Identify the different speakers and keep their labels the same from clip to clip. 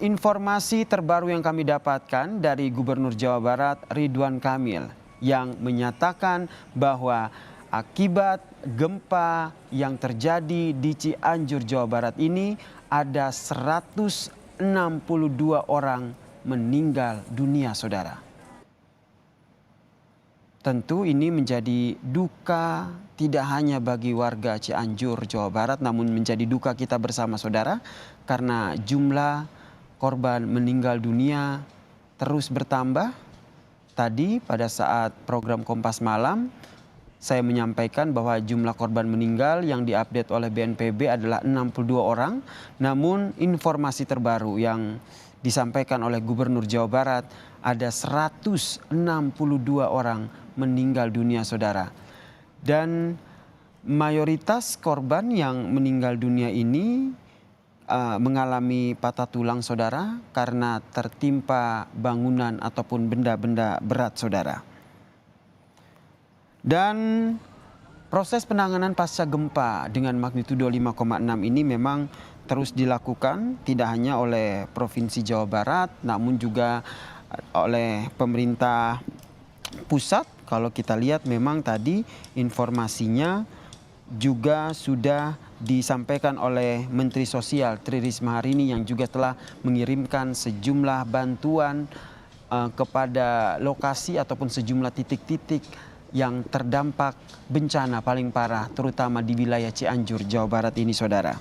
Speaker 1: informasi terbaru yang kami dapatkan dari Gubernur Jawa Barat Ridwan Kamil yang menyatakan bahwa akibat gempa yang terjadi di Cianjur, Jawa Barat ini ada 162 orang meninggal dunia, saudara. Tentu ini menjadi duka tidak hanya bagi warga Cianjur, Jawa Barat, namun menjadi duka kita bersama, saudara, karena jumlah korban meninggal dunia terus bertambah. Tadi pada saat program Kompas Malam, saya menyampaikan bahwa jumlah korban meninggal yang diupdate oleh BNPB adalah 62 orang. Namun informasi terbaru yang disampaikan oleh Gubernur Jawa Barat ada 162 orang meninggal dunia, saudara. Dan mayoritas korban yang meninggal dunia ini mengalami patah tulang, saudara, karena tertimpa bangunan ataupun benda-benda berat, saudara. Dan proses penanganan pasca gempa dengan magnitudo 5,6 ini memang terus dilakukan tidak hanya oleh Provinsi Jawa Barat namun juga oleh pemerintah pusat. Kalau kita lihat memang tadi informasinya juga sudah disampaikan oleh Menteri Sosial Tri Risma hari ini yang juga telah mengirimkan sejumlah bantuan kepada lokasi ataupun sejumlah titik-titik yang terdampak bencana paling parah terutama di wilayah Cianjur, Jawa Barat ini, saudara.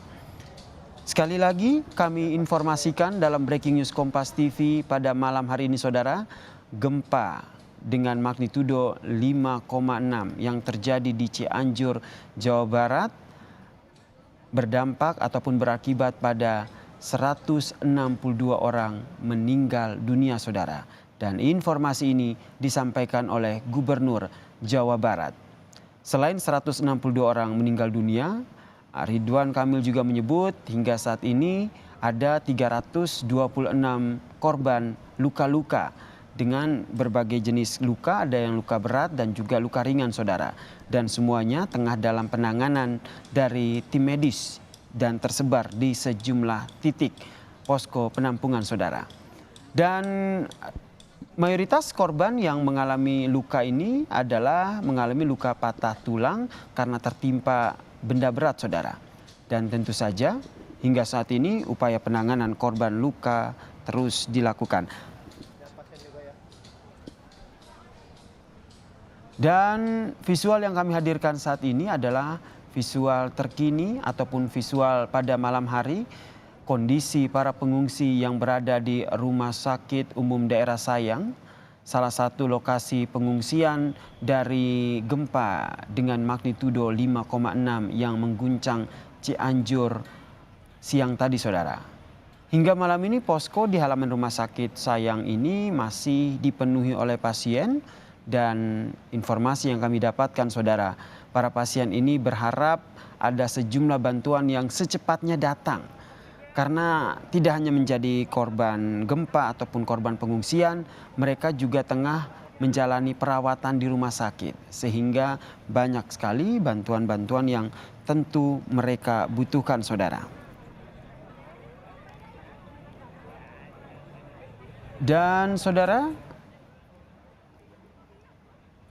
Speaker 1: Sekali lagi kami informasikan dalam Breaking News Kompas TV pada malam hari ini, saudara, gempa dengan magnitudo 5,6 yang terjadi di Cianjur, Jawa Barat berdampak ataupun berakibat pada 162 orang meninggal dunia, saudara. Dan informasi ini disampaikan oleh Gubernur Jawa Barat. Selain 162 orang meninggal dunia, Ridwan Kamil juga menyebut hingga saat ini ada 326 korban luka-luka dengan berbagai jenis luka, ada yang luka berat dan juga luka ringan, saudara. Dan semuanya tengah dalam penanganan dari tim medis dan tersebar di sejumlah titik posko penampungan, saudara. Dan mayoritas korban yang mengalami luka ini adalah mengalami luka patah tulang karena tertimpa benda berat, saudara. Dan tentu saja hingga saat ini upaya penanganan korban luka terus dilakukan. Dan visual yang kami hadirkan saat ini adalah visual terkini ataupun visual pada malam hari kondisi para pengungsi yang berada di Rumah Sakit Umum Daerah Sayang, salah satu lokasi pengungsian dari gempa dengan magnitudo 5,6 yang mengguncang Cianjur siang tadi, saudara. Hingga malam ini posko di halaman Rumah Sakit Sayang ini masih dipenuhi oleh pasien. Dan informasi yang kami dapatkan, saudara, para pasien ini berharap ada sejumlah bantuan yang secepatnya datang. Karena tidak hanya menjadi korban gempa ataupun korban pengungsian, mereka juga tengah menjalani perawatan di rumah sakit. Sehingga banyak sekali bantuan-bantuan yang tentu mereka butuhkan, saudara. Dan saudara,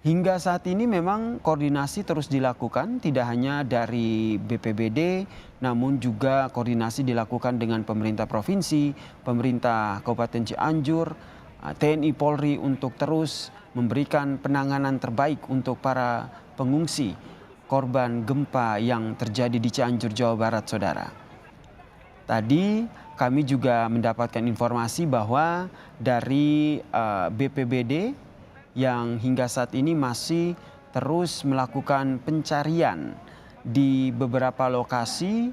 Speaker 1: hingga saat ini memang koordinasi terus dilakukan tidak hanya dari BPBD namun juga koordinasi dilakukan dengan pemerintah provinsi, pemerintah Kabupaten Cianjur, TNI Polri untuk terus memberikan penanganan terbaik untuk para pengungsi korban gempa yang terjadi di Cianjur, Jawa Barat, saudara. Tadi kami juga mendapatkan informasi bahwa dari BPBD yang hingga saat ini masih terus melakukan pencarian di beberapa lokasi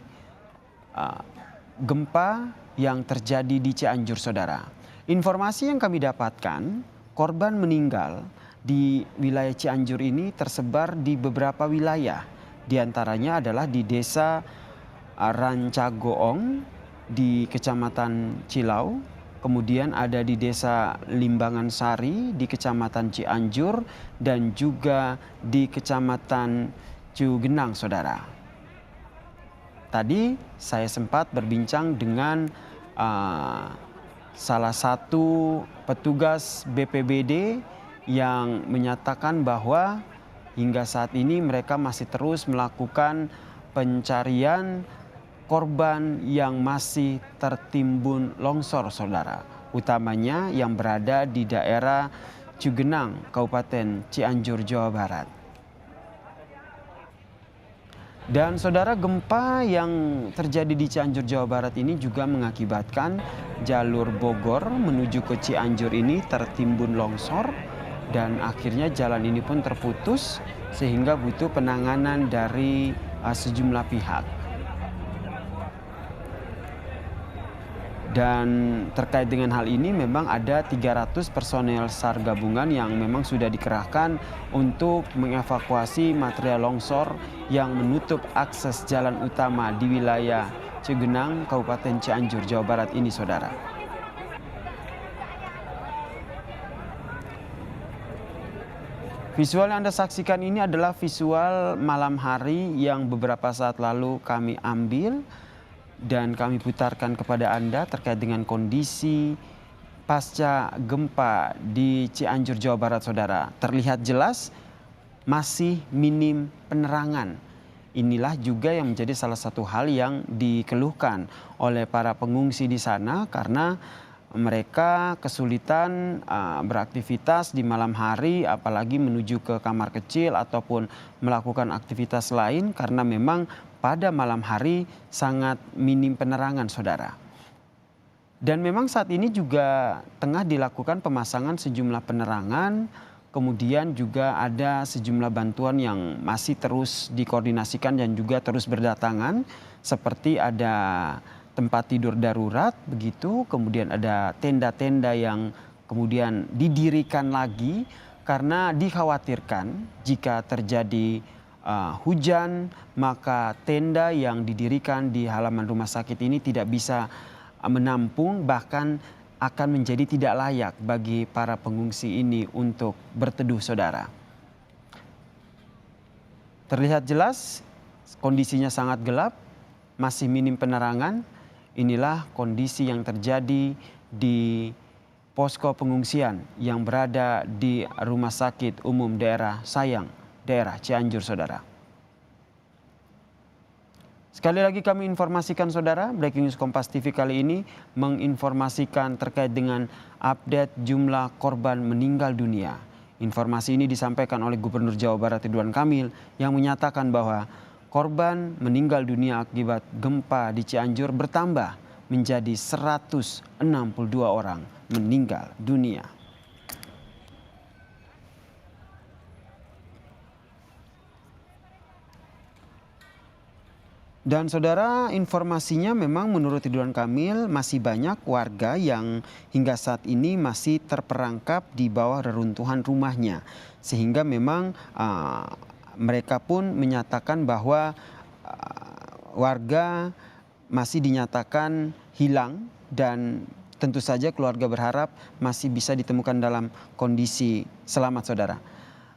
Speaker 1: gempa yang terjadi di Cianjur, saudara. Informasi yang kami dapatkan, korban meninggal di wilayah Cianjur ini tersebar di beberapa wilayah. Di antaranya adalah di Desa Rancagoong di Kecamatan Cilau. Kemudian ada di Desa Limbangan Sari di Kecamatan Cianjur dan juga di Kecamatan Ciugenang, saudara. Tadi saya sempat berbincang dengan salah satu petugas BPBD yang menyatakan bahwa hingga saat ini mereka masih terus melakukan pencarian korban yang masih tertimbun longsor, saudara. Utamanya yang berada di daerah Cugenang, Kabupaten Cianjur, Jawa Barat. Dan saudara, gempa yang terjadi di Cianjur, Jawa Barat ini juga mengakibatkan jalur Bogor menuju ke Cianjur ini tertimbun longsor dan akhirnya jalan ini pun terputus sehingga butuh penanganan dari sejumlah pihak. Dan terkait dengan hal ini memang ada 300 personel SAR gabungan yang memang sudah dikerahkan untuk mengevakuasi material longsor yang menutup akses jalan utama di wilayah Cugenang, Kabupaten Cianjur, Jawa Barat ini, saudara. Visual yang Anda saksikan ini adalah visual malam hari yang beberapa saat lalu kami ambil dan kami putarkan kepada Anda terkait dengan kondisi pasca gempa di Cianjur, Jawa Barat, saudara. Terlihat jelas masih minim penerangan. Inilah juga yang menjadi salah satu hal yang dikeluhkan oleh para pengungsi di sana karena mereka kesulitan beraktivitas di malam hari, apalagi menuju ke kamar kecil ataupun melakukan aktivitas lain karena memang pada malam hari sangat minim penerangan, saudara. Dan memang saat ini juga tengah dilakukan pemasangan sejumlah penerangan, kemudian juga ada sejumlah bantuan yang masih terus dikoordinasikan dan juga terus berdatangan, seperti ada tempat tidur darurat begitu, kemudian ada tenda-tenda yang kemudian didirikan lagi karena dikhawatirkan jika terjadi hujan, maka tenda yang didirikan di halaman rumah sakit ini tidak bisa menampung, bahkan akan menjadi tidak layak bagi para pengungsi ini untuk berteduh, saudara. Terlihat jelas kondisinya sangat gelap, masih minim penerangan. Inilah kondisi yang terjadi di posko pengungsian yang berada di Rumah Sakit Umum Daerah Sayang, daerah Cianjur, saudara. Sekali lagi kami informasikan, saudara, Breaking News Kompas TV kali ini menginformasikan terkait dengan update jumlah korban meninggal dunia. Informasi ini disampaikan oleh Gubernur Jawa Barat Ridwan Kamil yang menyatakan bahwa korban meninggal dunia akibat gempa di Cianjur bertambah menjadi 162 orang meninggal dunia. Dan saudara, informasinya memang menurut Ridwan Kamil masih banyak warga yang hingga saat ini masih terperangkap di bawah reruntuhan rumahnya. Sehingga memang mereka pun menyatakan bahwa warga masih dinyatakan hilang dan tentu saja keluarga berharap masih bisa ditemukan dalam kondisi selamat, saudara.